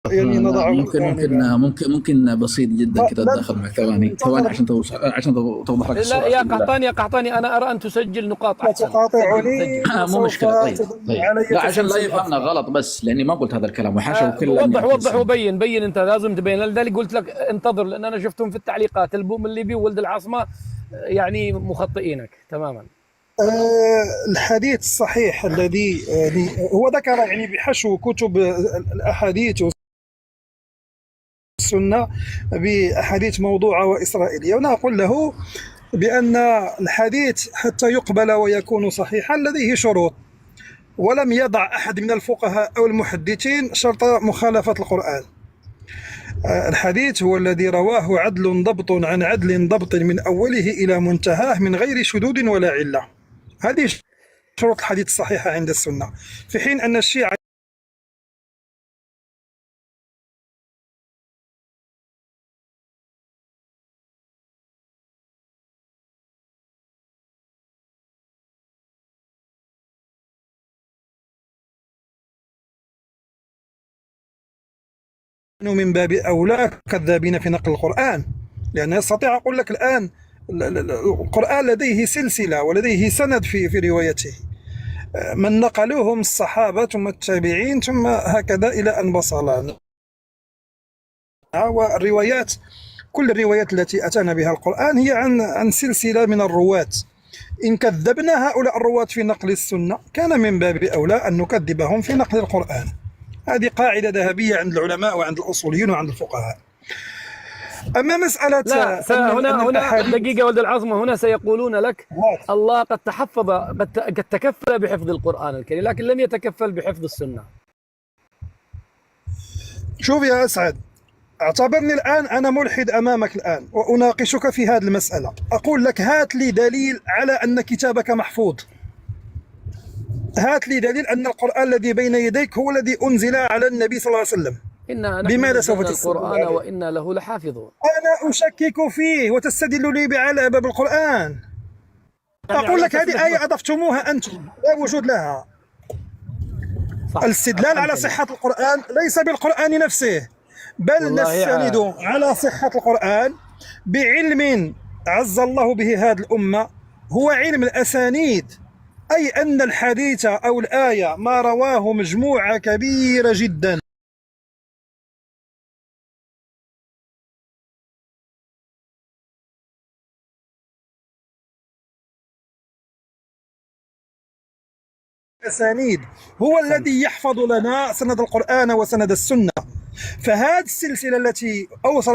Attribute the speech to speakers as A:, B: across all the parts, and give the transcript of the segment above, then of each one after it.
A: يعني نضعه جانبا.
B: ممكن بسيط جدا كده اتدخل معك ثواني
A: انتظر.
B: عشان توضح لك
C: لا
B: الصورة
C: يا
B: بسم الله.
C: قحطاني، يا قحطاني، أنا أرى أن تسجل نقاط
A: لا
C: أحسن. سجل
A: تقاطعني
C: سجل.
B: مو
A: وسوف
B: مشكلة. طيب
A: تدل
B: طيب،
A: علي
B: لا عشان لا
A: تسلسل
B: يفهمنا
A: الأفكار.
B: غلط، بس لاني ما قلت هذا الكلام، وحاشا وكل لم
C: وضح
B: يحكي
C: وضح
B: السنة.
C: وبين أنت لازم تبين، لذلك قلت لك انتظر، لأن أنا شفتهم في التعليقات البوم الليبي وولد العاصمة يعني مخطئينك تماما.
A: الحديث الصحيح الذي يعني هو ذكر يعني بحشو كتب الأحاديث والسنة بأحاديث موضوعة وإسرائيلية، وأنا أقول له بأن الحديث حتى يقبل ويكون صحيحا لديه شروط، ولم يضع أحد من الفقهاء أو المحدثين شرط مخالفة القرآن. الحديث هو الذي رواه عدل ضبط عن عدل ضبط من أوله إلى منتهاه من غير شذوذ ولا علة. هذه شروط الحديث الصحيحة عند السنة، في حين أن الشيعة من باب أولى كذابين في نقل القرآن، لأن يستطيع أقول لك الآن القرآن لديه سلسلة ولديه سند في روايته، من نقلوهم الصحابة ثم التابعين ثم هكذا إلى أن وصلنا. والروايات كل الروايات التي أتانا بها القرآن هي عن سلسلة من الرواة. إن كذبنا هؤلاء الرواة في نقل السنة كان من باب أولى أن نكذبهم في نقل القرآن. هذه قاعدة ذهبية عند العلماء وعند الأصوليين وعند الفقهاء. أما مسألة
C: لا هنا دقيقة ولد العاصمة، هنا سيقولون لك الله قد قد تكفل بحفظ القرآن الكريم، لكن لم يتكفل بحفظ السنة.
A: شوف يا أسعد، اعتبرني الآن أنا ملحد أمامك الآن وأناقشك في هذه المسألة، أقول لك هات لي دليل على أن كتابك محفوظ، هات لي دليل أن القرآن الذي بين يديك هو الذي أنزل على النبي صلى الله عليه وسلم.
C: بماذا سوف تستدل القرآن وإنا له لحافظون؟
A: أنا أشكك فيه وتستدل لي على باب القرآن. أقول لك هذه آية أضفتموها أنتم لا وجود لها. الاستدلال على صحة القرآن ليس بالقرآن نفسه، بل نستند على صحة القرآن بعلم عز الله به هذه الأمة، هو علم الأسانيد، أي أن الحديث أو الآية ما رواه مجموعة كبيرة جدا الأسانيد هو الذي يحفظ لنا سند القرآن وسند السنة. فهذه السلسلة التي أوصل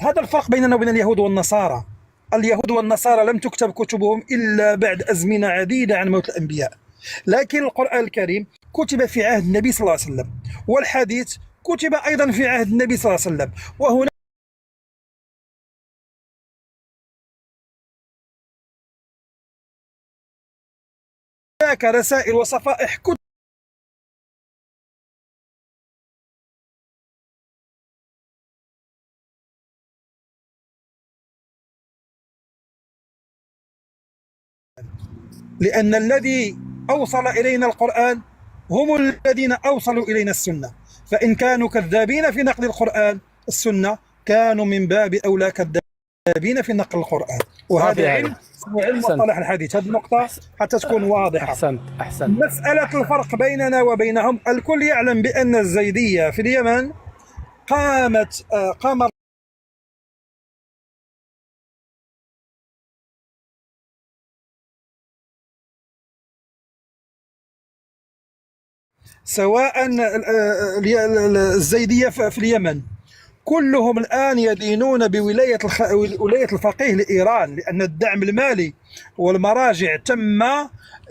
A: هذا الفرق بيننا وبين اليهود والنصارى. اليهود والنصارى لم تكتب كتبهم إلا بعد أزمنة عديدة عن موت الأنبياء، لكن القرآن الكريم كتب في عهد النبي صلى الله عليه وسلم، والحديث كتب أيضا في عهد النبي صلى الله عليه وسلم. وهنا هناك رسائل وصفائح كتب لأن الذي أوصل إلينا القرآن هم الذين أوصلوا إلينا السنة، فإن كانوا كذابين في نقل القرآن السنة كانوا من باب أولى كذابين في نقل القرآن. وهذا علم مصطلح الحديث، هذه النقطة حتى تكون واضحة.
C: أحسنت.
A: مسألة الفرق بيننا وبينهم، الكل يعلم بأن الزيدية في اليمن قام سواء الزيدية في اليمن كلهم الآن يدينون بولاية ولاية الفقيه لإيران، لأن الدعم المالي والمراجع تم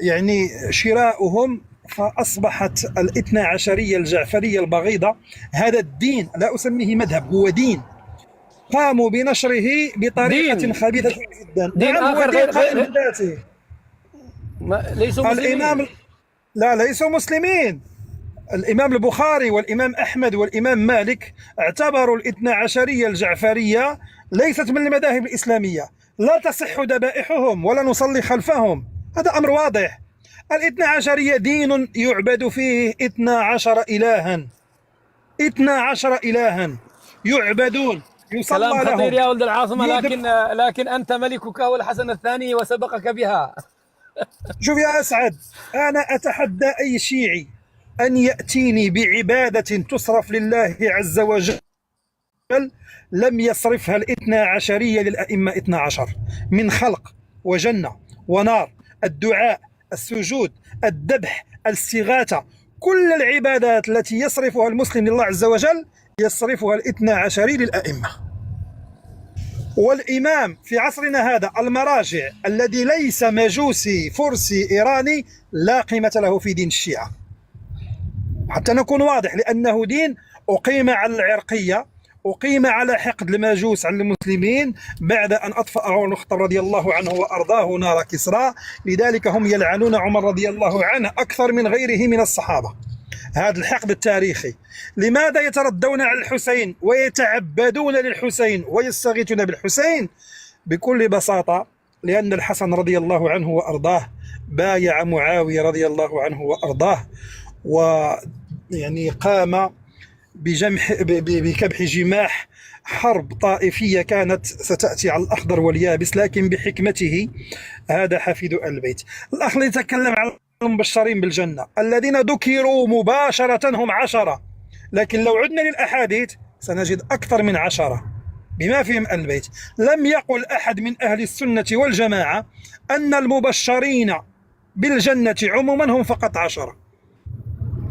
A: يعني شراؤهم، فأصبحت الاثنى عشرية الجعفرية البغيضة هذا الدين، لا أسميه مذهب، هو دين قاموا بنشره بطريقة خبيثة جدا.
C: دين آخر غير
A: ذاته.
C: ليسوا مسلمين.
A: لا ليسوا مسلمين. الإمام البخاري والإمام أحمد والإمام مالك اعتبروا الاثنى عشرية الجعفرية ليست من المذاهب الإسلامية، لا تصح ذبائحهم ولا نصلي خلفهم، هذا أمر واضح. الاثنى عشرية دين يعبد فيه 12 إلها، 12 إلها يعبدون يصلى
C: كلام خطير
A: لهم.
C: يا ولد العاصمة، لكن أنت ملكك هو الحسن الثاني وسبقك بها.
A: شوف يا أسعد، أنا أتحدى أي شيعي أن يأتيني بعبادة تصرف لله عز وجل لم يصرفها الاثنا عشرية للأئمة 12 من خلق وجنة ونار، الدعاء، السجود، الذبح، الاستغاثة، كل العبادات التي يصرفها المسلم لله عز وجل يصرفها الاثنا عشري للأئمة. والإمام في عصرنا هذا المراجع الذي ليس مجوسي فرسي إيراني لا قيمة له في دين الشيعة، حتى نكون واضح، لأنه دين أقيم على العرقية، أقيم على حقد المجوس على المسلمين بعد أن أطفأ عمر بن الخطاب رضي الله عنه وأرضاه نار كسرى. لذلك هم يلعنون عمر رضي الله عنه أكثر من غيره من الصحابة. هذا الحقد التاريخي. لماذا يتردون على الحسين ويتعبدون للحسين ويستغيثون بالحسين؟ بكل بساطة لأن الحسن رضي الله عنه وأرضاه بايع معاوية رضي الله عنه وأرضاه، ويعني قام بكبح جماح حرب طائفية كانت ستأتي على الأخضر واليابس، لكن بحكمته هذا حفيد البيت. الأخ اللي يتكلم عن المبشرين بالجنة الذين ذكروا مباشرة هم 10، لكن لو عدنا للأحاديث سنجد أكثر من 10 بما فيهم البيت. لم يقل أحد من أهل السنة والجماعة أن المبشرين بالجنة عموما هم فقط 10،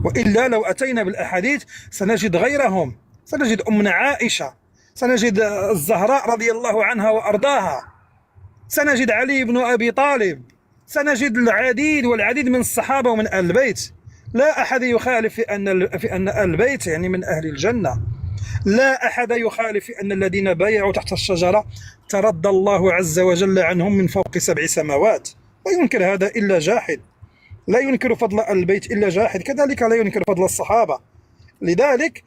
A: وإلا لو أتينا بالأحاديث سنجد غيرهم، سنجد أمنا عائشة، سنجد الزهراء رضي الله عنها وأرضاها، سنجد علي بن أبي طالب، سنجد العديد والعديد من الصحابة ومن أهل البيت. لا أحد يخالف في أن أهل البيت يعني من أهل الجنة. لا أحد يخالف في أن الذين بايعوا تحت الشجرة ترضى الله عز وجل عنهم من فوق 7 سماوات. لا ينكر هذا إلا جاحد، لا ينكر فضل البيت إلا جاحد، كذلك لا ينكر فضل الصحابة. لذلك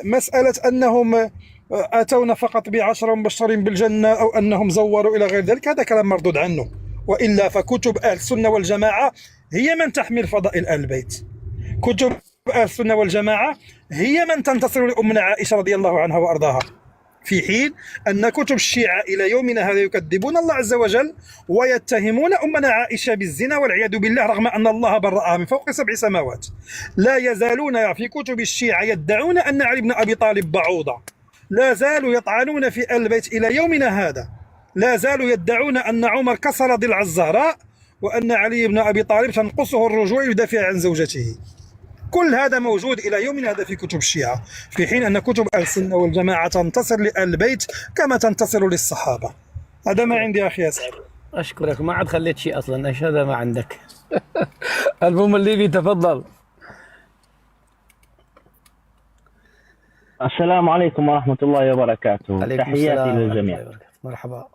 A: مسألة أنهم أتونا فقط ب10 مبشرين بالجنة أو أنهم زوروا إلى غير ذلك هذا كلام مردود عنه، وإلا فكتب أهل السنة والجماعة هي من تحمل فضائل أهل البيت. كتب أهل السنة والجماعة هي من تنتصر لأمنا عائشة رضي الله عنها وأرضاها، في حين أن كتب الشيعة إلى يومنا هذا يكذبون الله عز وجل ويتهمون أمنا عائشة بالزنا والعياذ بالله، رغم أن الله برأها من فوق 7 سماوات. لا يزالون في كتب الشيعة يدعون أن علي بن أبي طالب بعوضة، لا زالوا يطعنون في آل البيت إلى يومنا هذا، لا زالوا يدعون أن عمر كسر ضلع الزهراء وأن علي بن أبي طالب تنقصه الرجوع يدافع عن زوجته. كل هذا موجود إلى يومنا هذا في كتب الشيعة، في حين أن كتب أهل السنة والجماعة تنتصر لآل البيت كما تنتصر للصحابة. هذا ما عندي أخي ياسر.
C: أشكرك، ما عاد خليت شيء أصلا، إيش هذا ما عندك. المهم الليبي تفضل.
D: السلام عليكم ورحمة الله وبركاته. تحياتي للجميع.
C: مرحبا.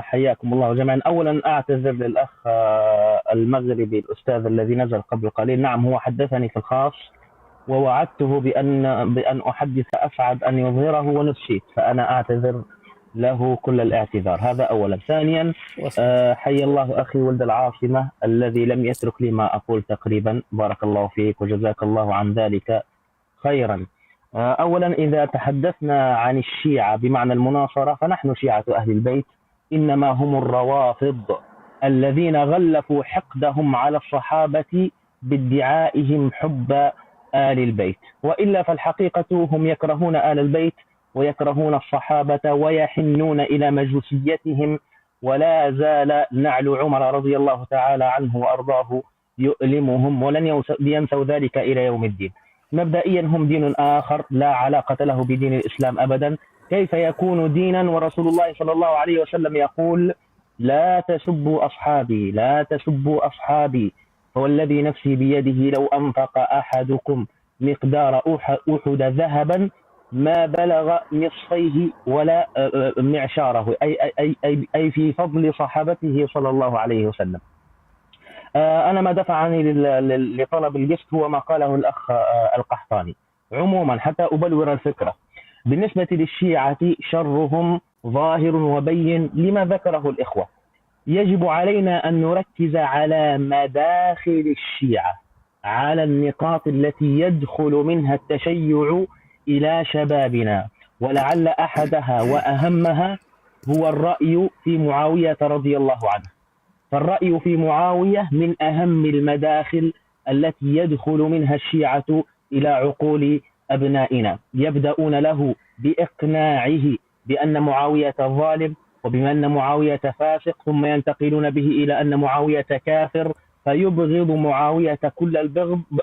D: حياكم الله جميعا. أولا أعتذر للأخ المغربي الأستاذ الذي نزل قبل قليل. نعم هو حدثني في الخاص ووعدته بأن أحدث أسعد أن يظهره ونسيت، فأنا أعتذر له كل الاعتذار. هذا أولا. ثانيا حي الله أخي ولد العاصمة الذي لم يترك لي ما أقول تقريبا، بارك الله فيك وجزاك الله عن ذلك خيرا. أولا إذا تحدثنا عن الشيعة بمعنى المناصرة فنحن شيعة أهل البيت، إنما هم الروافض الذين غلفوا حقدهم على الصحابة بادعائهم حب آل البيت، وإلا فالحقيقة هم يكرهون آل البيت ويكرهون الصحابة ويحنون إلى مجوسيتهم، ولا زال نعل عمر رضي الله تعالى عنه وأرضاه يؤلمهم ولن ينسوا ذلك إلى يوم الدين. مبدئيا هم دين آخر لا علاقة له بدين الإسلام أبدا. كيف يكون دينا ورسول الله صلى الله عليه وسلم يقول لا تسبوا أصحابي لا تسبوا أصحابي، فوالذي نفسي بيده لو أنفق أحدكم مقدار أحد ذهبا ما بلغ نصفيه ولا معشاره، أي في فضل صحابته صلى الله عليه وسلم. أنا ما دفعني لطلب الجست هو ما قاله الأخ القحطاني. عموما حتى أبلور الفكرة، بالنسبة للشيعة شرهم ظاهر وبين لما ذكره الإخوة. يجب علينا أن نركز على مداخل الشيعة على النقاط التي يدخل منها التشيع إلى شبابنا، ولعل أحدها وأهمها هو الرأي في معاوية رضي الله عنه. فالرأي في معاوية من أهم المداخل التي يدخل منها الشيعة إلى عقول أبنائنا، يبدأون له بإقناعه بأن معاوية ظالم وبما أن معاوية فاسق، ثم ينتقلون به إلى أن معاوية كافر، فيبغض معاوية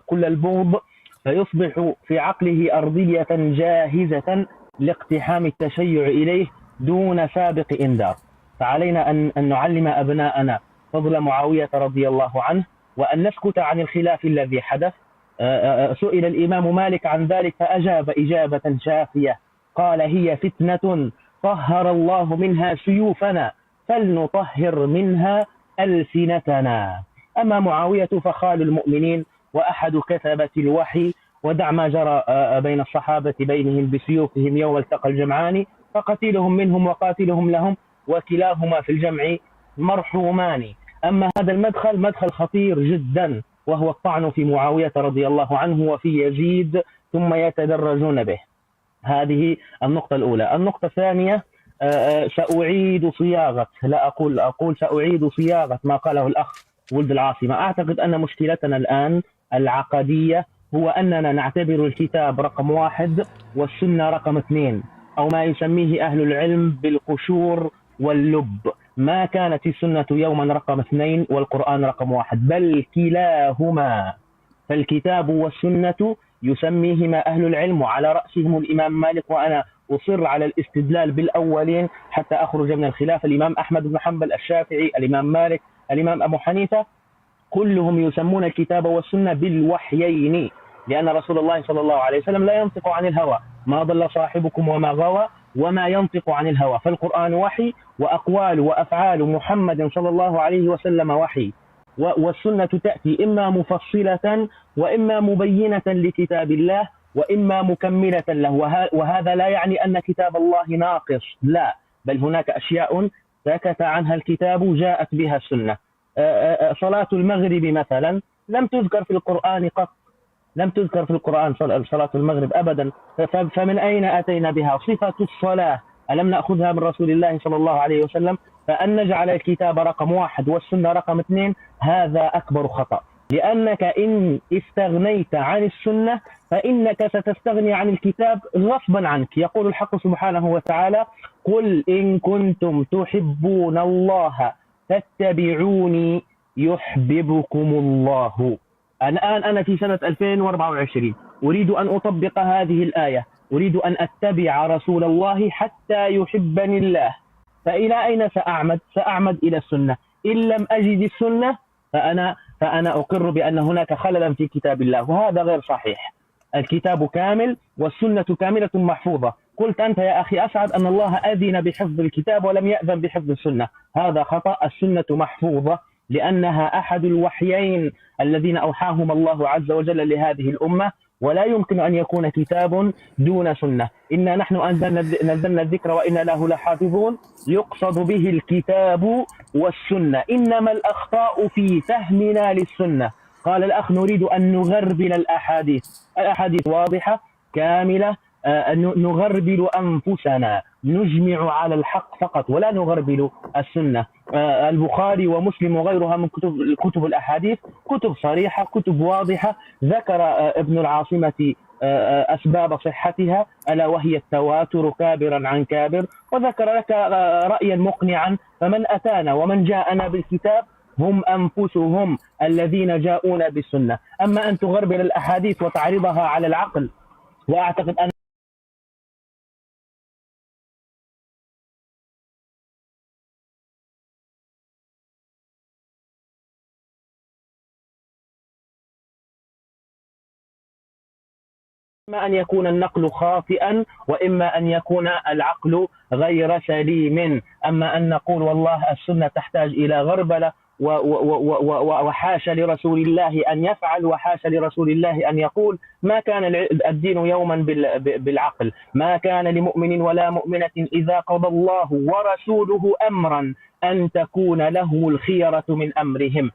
D: كل البغض، فيصبح في عقله أرضية جاهزة لاقتحام التشيع إليه دون سابق إنذار. فعلينا أن نعلم أبناءنا فضل معاوية رضي الله عنه، وأن نسكت عن الخلاف الذي حدث. سئل الإمام مالك عن ذلك فأجاب إجابة شافية، قال: هي فتنة طهر الله منها سيوفنا فلنطهر منها ألسنتنا. أما معاوية فخال المؤمنين وأحد كتبة الوحي، ودع ما جرى بين الصحابة بينهم بسيوفهم يوم التقى الجمعان، فقتيلهم منهم وقاتلهم لهم وكلاهما في الجمع مرحومان. أما هذا المدخل مدخل خطير جدا، وهو الطعن في معاوية رضي الله عنه وفي يزيد، ثم يتدرجون به. هذه النقطة الأولى. النقطة الثانية، سأعيد صياغة، لا أقول سأعيد صياغة ما قاله الأخ ولد العاصمة. أعتقد أن مشكلتنا الآن العقدية هو أننا نعتبر الكتاب رقم 1 والسنة رقم 2، أو ما يسميه أهل العلم بالقشور واللب. ما كانت السنة يوما رقم 2 والقرآن رقم 1، بل كلاهما. فالكتاب والسنة يسميهما أهل العلم، وعلى رأسهم الإمام مالك، وأنا أصر على الاستدلال بالأولين حتى أخرج من الخلاف. الإمام أحمد بن حنبل، الشافعي، الإمام مالك، الإمام أبو حنيفة، كلهم يسمون الكتاب والسنة بالوحيين، لأن رسول الله صلى الله عليه وسلم لا ينطق عن الهوى، ما ضل صاحبكم وما غوى وما ينطق عن الهوى. فالقرآن وحي، وأقوال وأفعال محمد صلى الله عليه وسلم وحي. والسنة تأتي إما مفصلة وإما مبينة لكتاب الله وإما مكملة له. وهذا لا يعني أن كتاب الله ناقص، لا، بل هناك أشياء سكت عنها الكتاب جاءت بها السنة. صلاة المغرب مثلا لم تذكر في القرآن قط، لم تذكر في القرآن صلاة المغرب أبدا، فمن أين أتينا بها؟ صفة الصلاة ألم نأخذها من رسول الله صلى الله عليه وسلم؟ فأن نجعل الكتاب رقم 1 والسنة رقم 2 هذا أكبر خطأ، لأنك إن استغنيت عن السنة فإنك ستستغني عن الكتاب غصبا عنك. يقول الحق سبحانه وتعالى: قل إن كنتم تحبون الله فاتبعوني يحببكم الله. الآن أنا في سنة 2024 أريد أن أطبق هذه الآية، أريد أن أتبع رسول الله حتى يحبني الله. فإلى أين سأعمد؟ سأعمد إلى السنة. إن لم أجد السنة فأنا أقر بأن هناك خللا في كتاب الله، وهذا غير صحيح. الكتاب كامل والسنة كاملة محفوظة. قلت أنت يا أخي أسعد أن الله أذن بحفظ الكتاب ولم يأذن بحفظ السنة، هذا خطأ. السنة محفوظة لأنها أحد الوحيين الذين أوحاهم الله عز وجل لهذه الأمة، ولا يمكن أن يكون كتاب دون سنة. إنا نحن نزلنا الذكر وإنا له لحافظون، يقصد به الكتاب والسنة. إنما الأخطاء في فهمنا للسنة. قال الأخ: نريد أن نغربل الأحاديث. الأحاديث واضحة كاملة، نغربل أنفسنا، نجمع على الحق فقط ولا نغربل السنة. البخاري ومسلم وغيرها من كتب الأحاديث كتب صريحة، كتب واضحة. ذكر ابن العاصمة أسباب صحتها، ألا وهي التواتر كابرا عن كابر، وذكر لك رأيا مقنعا. فمن أتانا ومن جاءنا بالكتاب هم أنفسهم الذين جاءونا بالسنة. أما أن تغربل الأحاديث وتعرضها على العقل، وأعتقد أن إما أن يكون النقل خاطئا وإما أن يكون العقل غير سليم. أما أن نقول والله السنة تحتاج إلى غربلة وحاشا لرسول الله أن يفعل وحاشا لرسول الله أن يقول، ما كان الدين يوما بالعقل. ما كان لمؤمن ولا مؤمنة إذا قضى الله ورسوله أمرا أن تكون له الخيرة من أمرهم.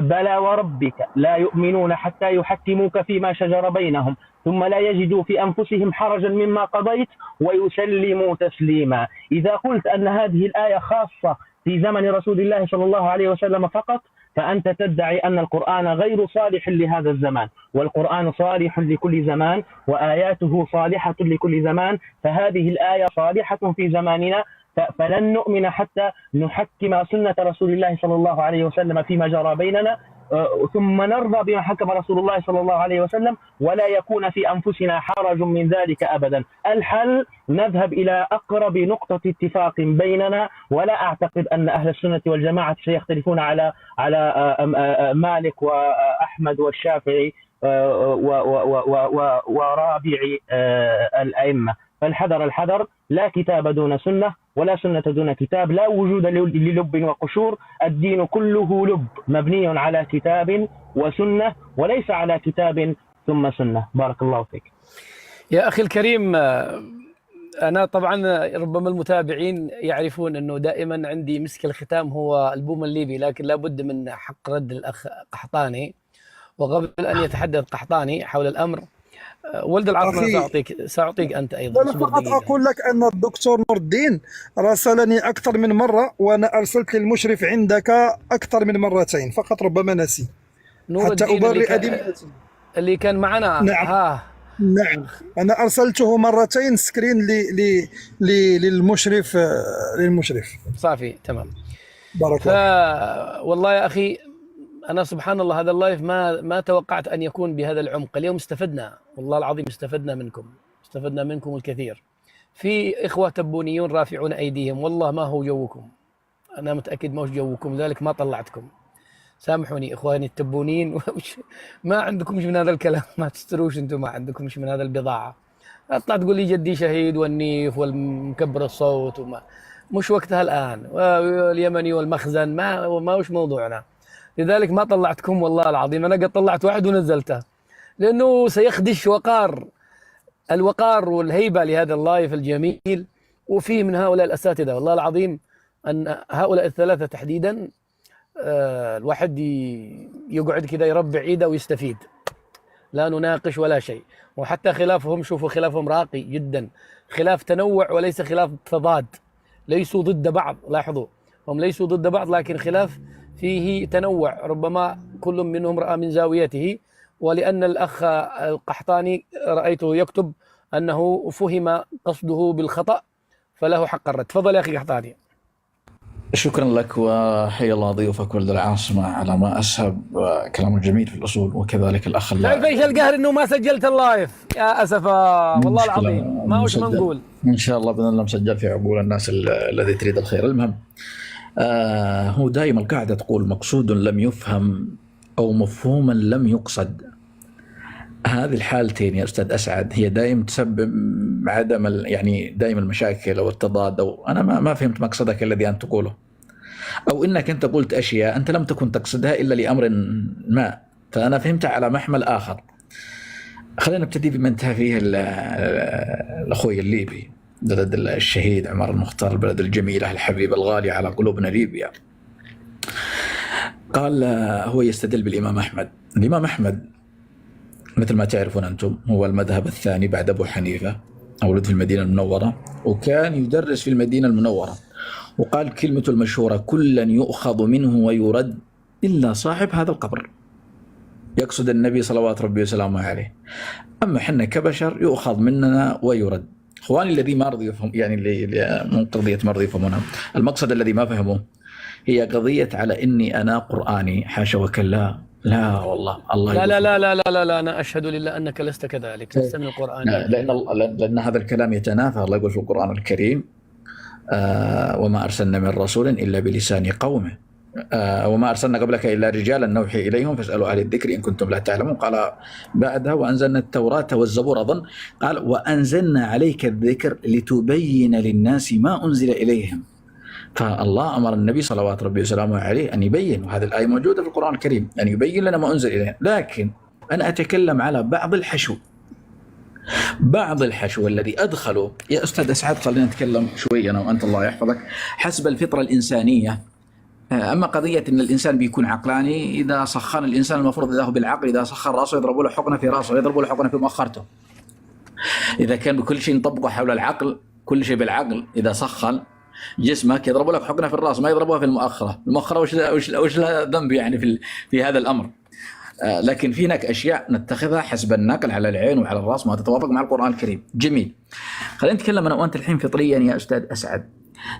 D: بلى وربك لا يؤمنون حتى يحكموك فيما شجر بينهم ثم لا يجدوا في أنفسهم حرجا مما قضيت ويسلموا تسليما. إذا قلت أن هذه الآية خاصة في زمن رسول الله صلى الله عليه وسلم فقط فأنت تدعي أن القرآن غير صالح لهذا الزمان، والقرآن صالح لكل زمان وآياته صالحة لكل زمان، فهذه الآية صالحة في زماننا، فلن نؤمن حتى نحكم سنة رسول الله صلى الله عليه وسلم فيما جرى بيننا، ثم نرضى بما حكم رسول الله صلى الله عليه وسلم ولا يكون في أنفسنا حرج من ذلك أبدا. الحل نذهب إلى أقرب نقطة اتفاق بيننا، ولا أعتقد أن أهل السنة والجماعة سيختلفون على مالك وأحمد والشافعي ورابع الأئمة. فالحذر الحذر، لا كتاب دون سنة ولا سنة دون كتاب، لا وجود للب وقشور، الدين كله لب مبني على كتاب وسنة وليس على كتاب ثم سنة. بارك الله فيك.
C: يا أخي الكريم، أنا طبعا ربما المتابعين يعرفون أنه دائما عندي مسك الختام هو البوم الليبي، لكن لابد من حق رد الأخ قحطاني. وقبل أن يتحدث قحطاني حول الأمر، ولد العاصمة سأعطيك أنت أيضا.
A: أنا فقط أقول لك أن الدكتور نور الدين راسلني أكثر من مرة، وأنا أرسلت للمشرف عندك أكثر من مرتين، فقط ربما نسي حتى أبرئ ذمتي.
C: اللي كان معنا.
A: نعم. نعم، أنا أرسلته مرتين سكرين للمشرف.
C: صافي تمام.
A: بارك الله.
C: والله يا أخي أنا سبحان الله هذا اللايف ما توقعت أن يكون بهذا العمق. اليوم استفدنا والله العظيم، استفدنا منكم الكثير. في إخوة تبونيون رافعون أيديهم، والله ما هو جوكم، أنا متأكد ما هو جوكم، ذلك ما طلعتكم. سامحوني إخواني التبونين، ما عندكمش من هذا الكلام، ما تستروش أنتم، ما عندكمش من هذا البضاعة. أطلع تقول لي جدي شهيد والنيف والمكبر الصوت مش وقتها الآن، واليمني والمخزن ما وش موضوعنا. لذلك ما طلعتكم والله العظيم، أنا قد طلعت واحد ونزلته، لأنه سيخدش الوقار والهيبة لهذا اللايف الجميل. وفيه من هؤلاء الأساتذة والله العظيم، أن هؤلاء الثلاثة تحديدا الواحد يقعد كذا يربع عيده ويستفيد، لا نناقش ولا شيء. وحتى خلافهم، شوفوا خلافهم راقي جدا، خلاف تنوع وليس خلاف تضاد، ليسوا ضد بعض. لاحظوا هم ليسوا ضد بعض، لكن خلاف فيه تنوع، ربما كل منهم رأى من زاويته. ولأن الأخ القحطاني رأيته يكتب أنه فهم قصده بالخطأ فله حق الرد. تفضل يا أخي قحطاني.
B: شكرا لك، وحيا الله ضيوفك ولد العاصمة على ما أسهب كلام الجميل في الأصول، وكذلك الأخ
C: شايف ايش القهر انه ما سجلت اللايف يا أسفا والله العظيم، ما وش نقول.
B: إن شاء الله بإذن الله مسجل في عقول الناس الذي تريد الخير. المهم هو دائما القاعدة تقول مقصود لم يفهم أو مفهوما لم يقصد. هذه الحالتين يا أستاذ أسعد هي دائما تسبب عدم يعني دائما المشاكل أو التضاد، أو أنا ما فهمت مقصدك الذي أنت تقوله، أو إنك أنت قلت أشياء أنت لم تكن تقصدها إلا لأمر ما، فأنا فهمتها على محمل آخر. خلينا نبتدي بما انتهى فيه الأخوي الليبي بلد الشهيد عمر المختار، البلد الجميلة الحبيبة الغالية على قلوبنا ليبيا. قال هو يستدل بالإمام أحمد. الإمام أحمد مثل ما تعرفون أنتم هو المذهب الثاني بعد أبو حنيفة، أولد في المدينة المنورة، وكان يدرس في المدينة المنورة، وقال كلمته المشهورة كلا يؤخذ منه ويرد إلا صاحب هذا القبر، يقصد النبي صلوات ربي وسلامه عليه. أما حنا كبشر يؤخذ مننا ويرد. إخواني الذي ما رضي يفهم، يعني اللي من قضية ما رضي يفهمونها، المقصد الذي ما فهموه هي قضية على إني أنا قرآني، حاشا وكلا، لا والله الله
C: لا لا لا لا لا لا لا أنا أشهد لله أنك لست كذلك، لست من القرآن.
B: لأن هذا الكلام يتنافى. الله يقول في القرآن الكريم وما أرسلنا من رسول إلا بلسان قومه، وما أرسلنا قبلك إلا رجالا نوحي إليهم فاسألوا أهل الذكر إن كنتم لا تعلمون. قال بعدها وأنزلنا التوراة والزبور، أظن قال وأنزلنا عليك الذكر لتبين للناس ما أنزل إليهم. فالله أمر النبي صلوات ربي وسلامه عليه أن يبين، وهذه الآية موجودة في القرآن الكريم، أن يبين لنا ما أنزل إلينا. لكن أنا أتكلم على بعض الحشو الذي أدخلوا. يا أستاذ أسعد خلينا نتكلم شوي أنا وأنت الله يحفظك. حسب الفطرة الإنسانية أما قضية أن الإنسان بيكون عقلاني، إذا سخن الإنسان المفروض له بالعقل، إذا سخن رأسه يضرب له حقنة في رأسه، يضرب له حقنة في مؤخرته. إذا كان بكل شيء نطبقه حول العقل، كل شيء بالعقل، إذا سخن جسمك يضرب لك حقنة في الرأس، ما يضربوها في المؤخرة. المؤخرة وش لها ذنب يعني في هذا الأمر؟ لكن في هناك أشياء نتخذها حسب النقل على العين وعلى الرأس ما تتوافق مع القرآن الكريم. جميل. خلينا نتكلم أنا وأنت الحين فطريا يا أستاذ أسعد.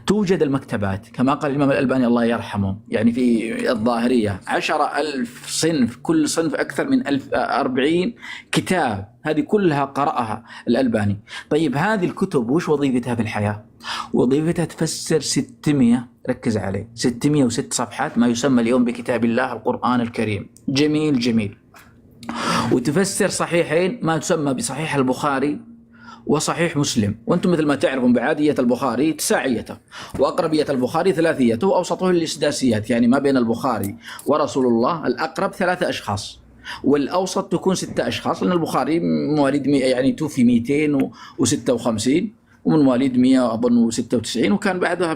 B: توجد المكتبات كما قال الإمام الألباني الله يرحمه، يعني في الظاهرية 10,000 صنف، كل صنف أكثر من 40 كتاب، هذه كلها قرأها الألباني. طيب هذه الكتب وش وظيفتها في الحياة؟ وظيفتها تفسر 600، ركز عليه، 606 صفحات ما يسمى اليوم بكتاب الله القرآن الكريم. جميل جميل. وتفسر صحيحين ما تسمى بصحيح البخاري وصحيح مسلم. وانتم مثل ما تعرفون بعادية البخاري تساعيته، وأقربية البخاري ثلاثيته، وأوسطه الإسداسيات، يعني ما بين البخاري ورسول الله الأقرب 3 أشخاص، والأوسط تكون 6 أشخاص، لأن البخاري مواليد يعني توفي 256 ومن مواليد 100 أظن 96، وكان بعدها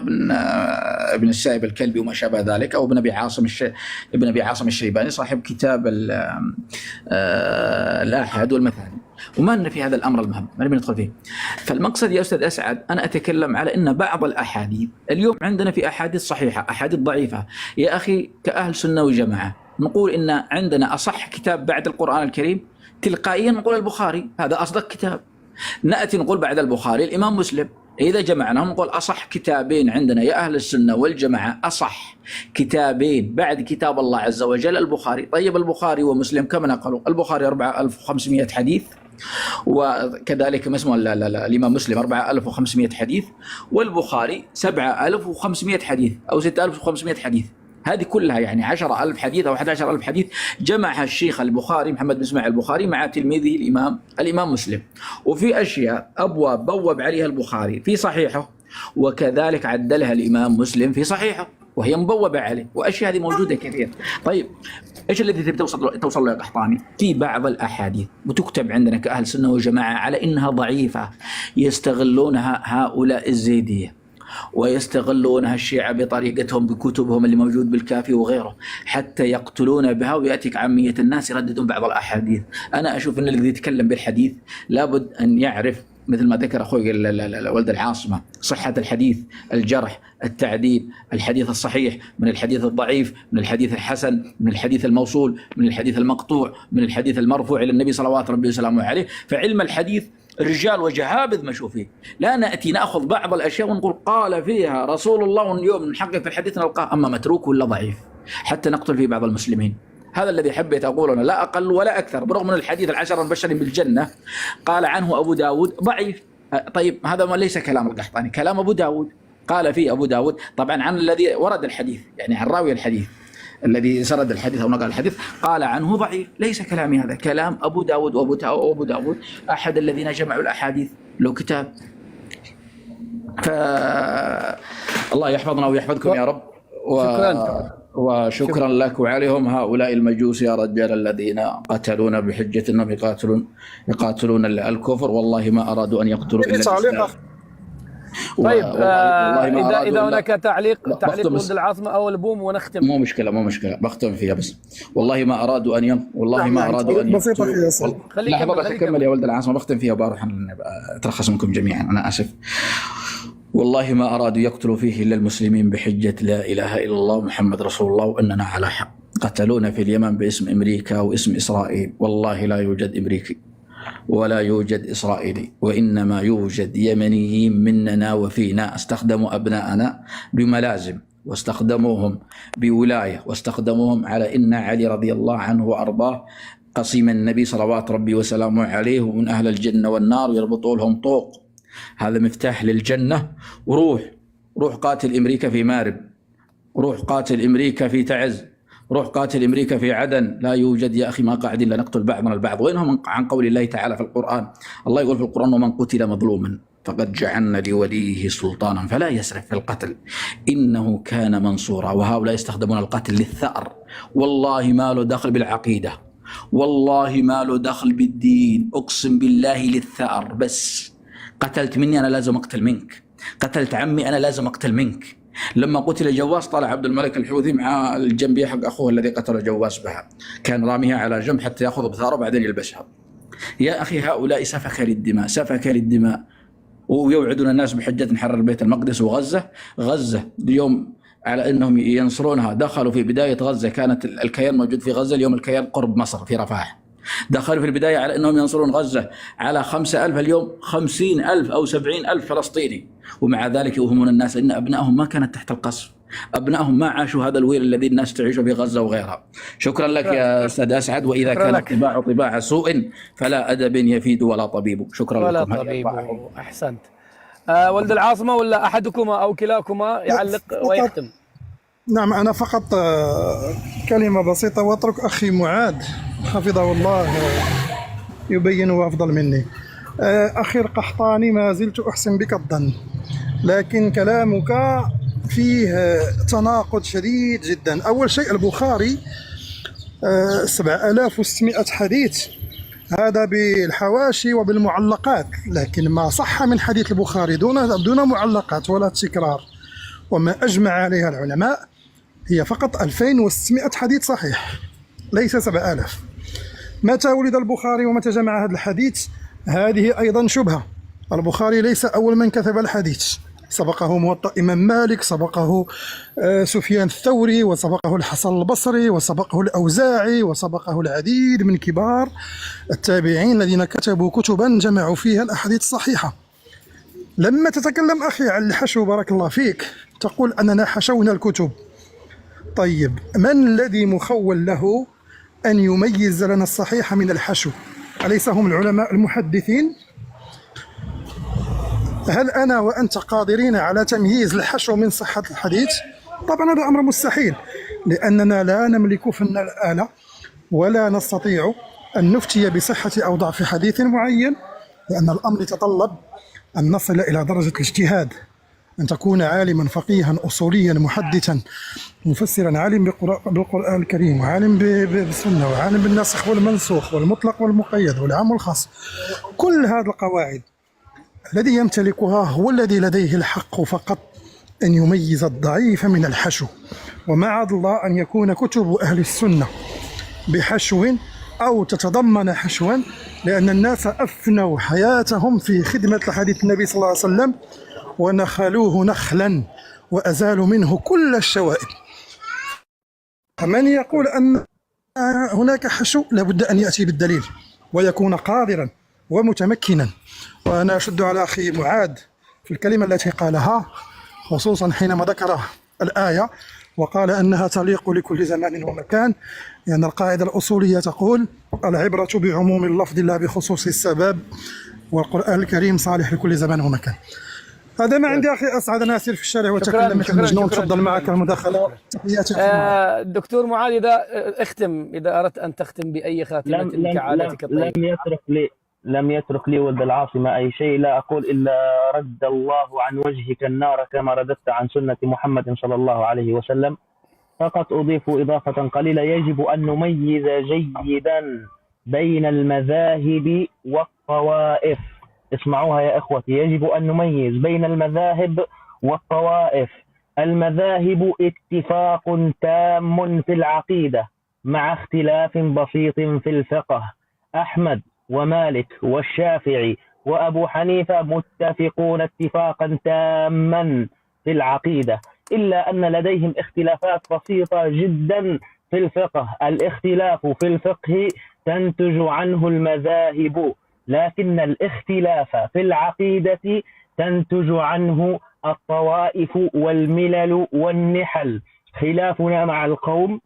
B: ابن السائب الكلبي وما شابه ذلك، أو ابن أبي عاصم الشيباني صاحب كتاب الآحاد والمثاني. وما لنا في هذا الأمر المهم، ما نبي ندخل فيه. فالمقصد يا أستاذ أسعد، أنا أتكلم على أن بعض الأحاديث اليوم عندنا في أحاديث صحيحة، أحاديث ضعيفة. يا أخي كأهل سنة وجماعة نقول إن عندنا أصح كتاب بعد القرآن الكريم، تلقائيا نقول البخاري، هذا أصدق كتاب. نأتي نقول بعد البخاري الإمام مسلم. إذا جمعناهم نقول أصح كتابين عندنا يا أهل السنة والجماعة، أصح كتابين بعد كتاب الله عز وجل البخاري. طيب البخاري ومسلم كم نقلوا؟ البخاري 4500 حديث، وكذلك ما اسمه الإمام مسلم 4500 حديث، والبخاري 7500 حديث أو 6500 حديث. هذه كلها يعني 10,000 حديث أو 11,000 حديث جمعها الشيخ البخاري محمد بن إسماعيل البخاري مع تلميذه الإمام مسلم. وفي أشياء أبواب بوب عليها البخاري في صحيحه، وكذلك عدلها الإمام مسلم في صحيحه وهي مبوبة عليه، وأشياء هذه موجودة كثير. طيب إيش الذي تبي توصل له يا قحطاني؟ في بعض الأحاديث وتكتب عندنا كأهل سنة وجماعة على إنها ضعيفة، يستغلونها هؤلاء الزيدية، ويستغلونها الشيعة بطريقتهم بكتبهم اللي موجود بالكافي وغيره، حتى يقتلون بها، ويأتيك عامية الناس يرددون بعض الأحاديث. أنا أشوف أن الذي يتكلم بالحديث لابد أن يعرف مثل ما ذكر أخوي ولد العاصمة صحة الحديث، الجرح، التعديل، الحديث الصحيح من الحديث الضعيف، من الحديث الحسن، من الحديث الموصول، من الحديث المقطوع، من الحديث المرفوع إلى النبي صلوات ربي وسلامه عليه. فعلم الحديث رجال وجهابذ مشوفين، لا نأتي نأخذ بعض الأشياء ونقول قال فيها رسول الله واليوم نحقق في الحديث نلقاه أما متروك ولا ضعيف حتى نقتل فيه بعض المسلمين. هذا الذي حبيت أقوله، لا أقل ولا أكثر، برغم من الحديث 10 المبشرين بالجنة قال عنه أبو داود ضعيف. طيب هذا ما ليس كلام القحطاني، كلام أبو داود، قال فيه أبو داود طبعا عن الذي ورد الحديث، يعني عن راوي الحديث الذي سرد الحديث أو نقل الحديث، قال عنه ضعيف، ليس كلامي هذا، كلام أبو داود. وأبو داود أحد الذين جمعوا الأحاديث له كتاب. فالله يحفظنا ويحفظكم يا رب. وشكرا لك وعليهم هؤلاء المجوس يا رجال الذين قتلون بحجة أنهم يقاتلون الكفر، والله ما أرادوا أن يقتلوا إلا الإسلام.
C: طيب إذا هناك تعليق ولد العاصمة أو البوم ونختم.
B: مو مشكلة بختم فيها بس. والله ما أرادوا أن لحظة أكمل يا ولد العاصمة، بختم فيها وبروح أترخص منكم جميعا، أنا آسف. والله ما أرادوا يقتلوا فيه إلا المسلمين بحجة لا إله إلا الله محمد رسول الله وأننا على حق. قتلونا في اليمن باسم أمريكا واسم إسرائيل، والله لا يوجد أمريكي ولا يوجد إسرائيلي، وإنما يوجد يمنيين مننا وفينا استخدموا أبناءنا بملازم، واستخدموهم بولاية، واستخدموهم على إن علي رضي الله عنه وأرضاه قسيم النبي صلوات ربي وسلامه عليه ومن أهل الجنة والنار، يربطوا لهم طوق، هذا مفتاح للجنة. وروح قاتل أمريكا في مارب، روح قاتل أمريكا في تعز، روح قاتل أمريكا في عدن. لا يوجد يا أخي، ما قاعدين لنقتل بعضنا البعض. وينهم عن قول الله تعالى في القرآن؟ الله يقول في القرآن ومن قتل مظلوما فقد جعلنا لوليه سلطانا فلا يسرف في القتل إنه كان منصورا. وهؤلاء يستخدمون القتل للثأر، والله ما له دخل بالعقيدة، والله ما له دخل بالدين، أقسم بالله للثأر بس. قتلت مني أنا لازم أقتل منك، قتلت عمي أنا لازم أقتل منك. لما قتل جواز طلع عبد الملك الحوثي مع الجنبية حق أخوه الذي قتل جواز بها، كان راميها على جنب حتى يأخذ بثاره بعدين يلبسها. يا أخي هؤلاء سفك للدماء، سفك للدماء، ويوعدون الناس بحجة نحرر بيت المقدس وغزة. غزة اليوم على أنهم ينصرونها، دخلوا في بداية غزة كانت الكيان موجود في غزة، اليوم الكيان قرب مصر في رفح. دخلوا في البداية على أنهم ينصرون غزة على 5,000، اليوم 50,000 أو 70,000 فلسطيني، ومع ذلك يوهمون الناس أن أبنائهم ما كانت تحت القصف، أبنائهم ما عاشوا هذا الويل الذي الناس تعيش في غزة وغيرها. شكرا لك يا أستاذ أسعد، وإذا كان الطباع طباع سوء فلا أدب يفيد ولا طبيب. شكرا
C: ولا
B: لكم.
C: طبيب. أحسنت. ولد العاصمة ولا أحدكما أو كلاكما يعلق ويختم؟
A: نعم، أنا فقط كلمة بسيطة، واترك أخي معاذ حفظه الله يبينه أفضل مني. أخي القحطاني ما زلت أحسن بك الظن، لكن كلامك فيه تناقض شديد جدا. أول شيء البخاري 7,600 حديث، هذا بالحواشي وبالمعلقات، لكن ما صح من حديث البخاري دون معلقات ولا تكرار وما أجمع عليها العلماء هي فقط 2,600 حديث صحيح، ليس 7,000. متى ولد البخاري ومتى جمع هذا الحديث؟ هذه أيضا شبهة. البخاري ليس أول من كتب الحديث، سبقه موطأ إمام مالك، سبقه سفيان الثوري، وسبقه الحسن البصري، وسبقه الأوزاعي، وسبقه العديد من كبار التابعين الذين كتبوا كتبا جمعوا فيها الأحاديث الصحيحة. لما تتكلم أخي عن الحشو بارك الله فيك تقول أننا حشونا الكتب. طيب من الذي مخول له أن يميز لنا الصحيح من الحشو؟ أليس هم العلماء المحدثين؟ هل أنا وأنت قادرين على تمييز الحشو من صحة الحديث؟ طبعا هذا أمر مستحيل، لأننا لا نملك فن الآلة ولا نستطيع أن نفتي بصحة أو ضعف حديث معين، لأن الأمر يتطلب أن نصل إلى درجة الاجتهاد، أن تكون عالما فقيها أصوليا محدثا مفسرا، عالم بالقرآن الكريم، وعالم بالسنة، وعالم بالناسخ والمنسوخ والمطلق والمقيد والعام والخاص. كل هذه القواعد الذي يمتلكها هو الذي لديه الحق فقط أن يميز الضعيف من الحشو. ومعاذ الله أن يكون كتب أهل السنة بحشو أو تتضمن حشوا، لأن الناس أفنوا حياتهم في خدمة حديث النبي صلى الله عليه وسلم ونخلوه نخلا وأزالوا منه كل الشوائب. فمن يقول أن هناك حشو لابد أن يأتي بالدليل ويكون قادرا ومتمكنا. وأنا أشد على أخي معاذ في الكلمة التي قالها، خصوصا حينما ذكر الآية وقال أنها تليق لكل زمان ومكان، لأن القاعدة الأصولية تقول العبرة بعموم اللفظ لا بخصوص السبب، والقرآن الكريم صالح لكل زمان ومكان. هذا ما عندي أخي أسعد. أنا أسير في الشارع وتكلم مثل مجنون. تفضل معك المداخلة. تحياتي
C: دكتور معاذ، إذا اختم، إذا أردت أن تختم بأي خاتمة كعادتك الطيبة.
D: لم يترك لي ولد العاصمة أي شيء، لا أقول إلا رد الله عن وجهك النار كما رددت عن سنة محمد صلى الله عليه وسلم. فقط أضيف إضافة قليلة، يجب أن نميز جيدا بين المذاهب والطوائف. اسمعوها يا إخوتي، يجب أن نميز بين المذاهب والطوائف. المذاهب اتفاق تام في العقيدة مع اختلاف بسيط في الفقه. أحمد ومالك والشافعي وأبو حنيفة متفقون اتفاقا تاما في العقيدة، إلا أن لديهم اختلافات بسيطة جدا في الفقه. الاختلاف في الفقه تنتج عنه المذاهب، لكن الاختلاف في العقيدة تنتج عنه الطوائف والملل والنحل. خلافنا مع القوم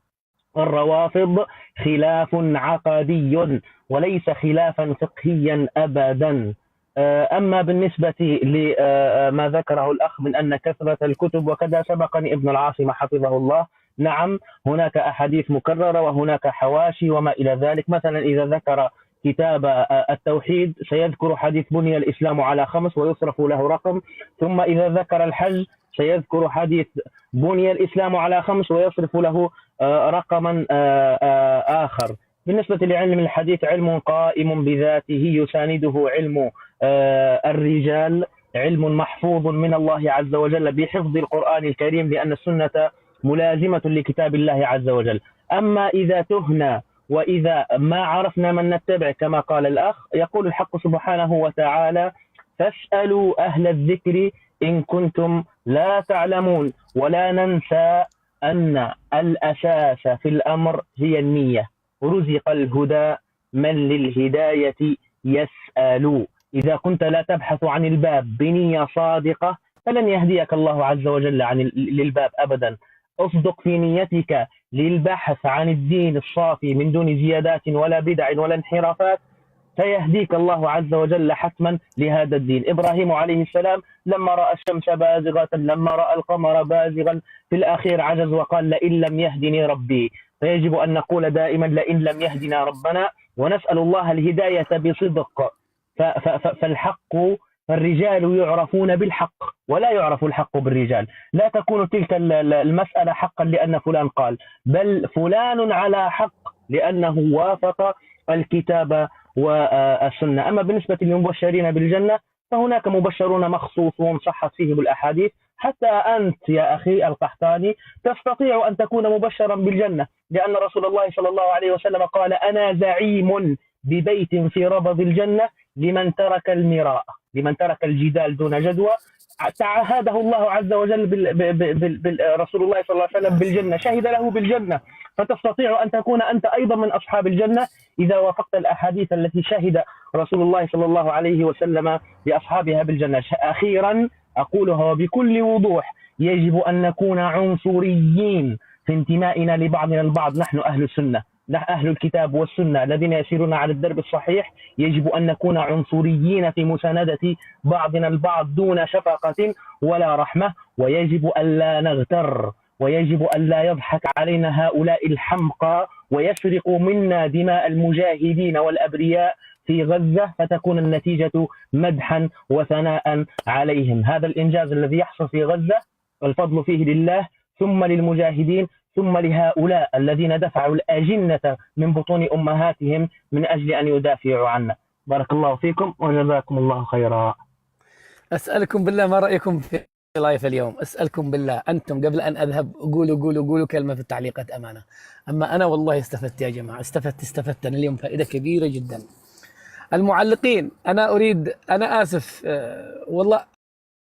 D: الروافض خلاف عقدي وليس خلافا فقهيا أبدا. أما بالنسبة لما ذكره الأخ من أن كثرة الكتب وكذا، سبقني ابن العاصمة حفظه الله، نعم هناك أحاديث مكررة وهناك حواشي وما إلى ذلك. مثلا إذا ذكر كتاب التوحيد سيذكر حديث بني الإسلام على 5 ويصرف له رقم، ثم إذا ذكر الحج سيذكر حديث بني الإسلام على 5 ويصرف له رقما آخر. بالنسبة لعلم الحديث علم قائم بذاته يسانده علم الرجال. علم محفوظ من الله عز وجل بحفظ القرآن الكريم، لأن السنة ملازمة لكتاب الله عز وجل. أما إذا تهنا وإذا ما عرفنا من نتبع كما قال الأخ، يقول الحق سبحانه وتعالى: فاسألوا أهل الذكر إن كنتم لا تعلمون. ولا ننسى أن الأساس في الأمر هي النية. رزق الهدى من للهداية يسأل. إذا كنت لا تبحث عن الباب بنية صادقة فلن يهديك الله عز وجل للباب أبدا. اصدق في نيتك للبحث عن الدين الصافي من دون زيادات ولا بدع ولا انحرافات، فيهديك الله عز وجل حتما لهذا الدين. إبراهيم عليه السلام لما رأى الشمس بازغة، لما رأى القمر بازغا، في الأخير عجز وقال: لئن لم يهدني ربي. فيجب أن نقول دائما: لئن لم يهدنا ربنا، ونسأل الله الهداية بصدق. فالرجال يعرفون بالحق ولا يعرف الحق بالرجال. لا تكون تلك المسألة حقا لأن فلان قال، بل فلان على حق لأنه وافق الكتاب والسنة. أما بالنسبة للمبشرين بالجنة فهناك مبشرون مخصوصون صحت فيهم الأحاديث. حتى أنت يا أخي القحطاني تستطيع أن تكون مبشرا بالجنة، لأن رسول الله صلى الله عليه وسلم قال: أنا زعيم ببيت في ربض الجنة لمن ترك المراء، لمن ترك الجدال دون جدوى. تعهده الله عز وجل رسول الله صلى الله عليه وسلم بالجنة، شهد له بالجنة. فتستطيع أن تكون أنت أيضا من أصحاب الجنة إذا وافقت الأحاديث التي شهد رسول الله صلى الله عليه وسلم لأصحابها بالجنة. أخيرا أقولها وبكل وضوح: يجب أن نكون عنصريين في انتمائنا لبعضنا البعض. نحن أهل السنة، نحن أهل الكتاب والسنة الذين يسيرون على الدرب الصحيح. يجب أن نكون عنصريين في مساندة بعضنا البعض دون شفقة ولا رحمة. ويجب ألا نغتر، ويجب ألا يضحك علينا هؤلاء الحمقى ويسرقوا منا دماء المجاهدين والأبرياء في غزة، فتكون النتيجة مدحا وثناء عليهم. هذا الإنجاز الذي يحصل في غزة الفضل فيه لله، ثم للمجاهدين، ثم لهؤلاء الذين دفعوا الأجنة من بطون أمهاتهم من أجل أن يدافعوا عنا. بارك الله فيكم وجزاكم الله خيرا.
C: أسألكم بالله ما رأيكم في لايف اليوم؟ أسألكم بالله أنتم قبل أن أذهب قولوا كلمة في التعليقات أمانة. أما أنا والله استفدت يا جماعة، استفدت أنا اليوم فائدة كبيرة جدا. المعلقين أنا آسف والله